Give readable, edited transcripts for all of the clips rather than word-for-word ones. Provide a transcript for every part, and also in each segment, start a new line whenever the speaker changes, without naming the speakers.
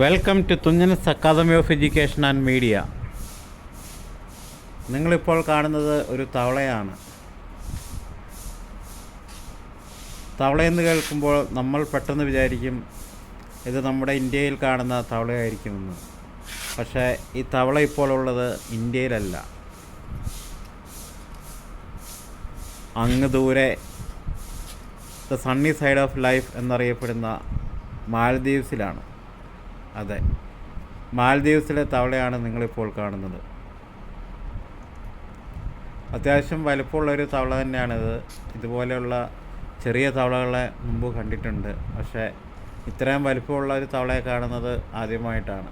Welcome to Thunchan's academy of education and media. നിങ്ങളിപ്പോൾ കാണുന്നത് ഒരു തവളയാണ്. തവളയെന്ന് കേൾക്കുമ്പോൾ നമ്മൾ പെട്ടെന്ന് വിചാരിക്കും ഇത് നമ്മുടെ ഇന്ത്യയിൽ കാണുന്ന തവളയായിരിക്കുമെന്ന്. പക്ഷേ ഈ തവള ഇപ്പോൾ ഉള്ളത് ഇന്ത്യയിലല്ല, അങ്ങ് ദൂരെ the Sunny side of life എന്നറിയപ്പെടുന്ന മാൽദീവ്സിലാണ്. അതെ, മാൽദീവ്സിലെ തവളയാണ് നിങ്ങളിപ്പോൾ കാണുന്നത്. അത്യാവശ്യം വലുപ്പമുള്ളൊരു തവള തന്നെയാണിത്. ഇതുപോലെയുള്ള ചെറിയ തവളകളെ മുമ്പ് കണ്ടിട്ടുണ്ട്, പക്ഷേ ഇത്രയും വലുപ്പമുള്ള ഒരു തവളയെ കാണുന്നത് ആദ്യമായിട്ടാണ്.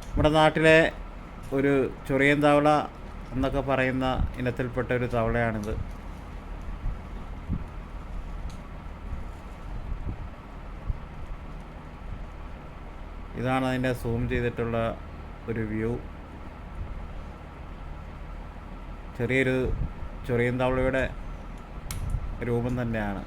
നമ്മുടെ നാട്ടിലെ ഒരു ചൊറിയൻ തവള എന്നൊക്കെ പറയുന്ന ഇനത്തിൽപ്പെട്ട ഒരു തവളയാണിത്. ഇതാണ് അതിൻ്റെ സൂം ചെയ്തിട്ടുള്ള ഒരു വ്യൂ. ചെറിയൊരു ചൊറിയൻ തവളയുടെ രൂപം തന്നെയാണ്.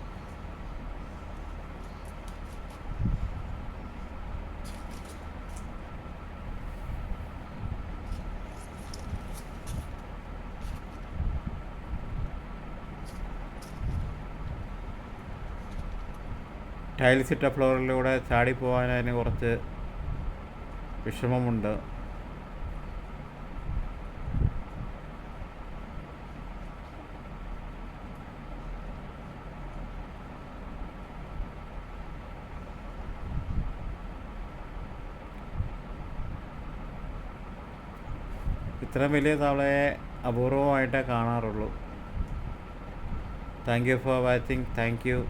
ടൈൽസ് ഇട്ട ഫ്ലോറിലൂടെ ചാടിപ്പോകാൻ അതിന് കുറച്ച് വിഷമമുണ്ട്. ഇത്രയും വലിയ തവളയെ അപൂർവമായിട്ടേ കാണാറുള്ളൂ. Thank you for watching. Thank U.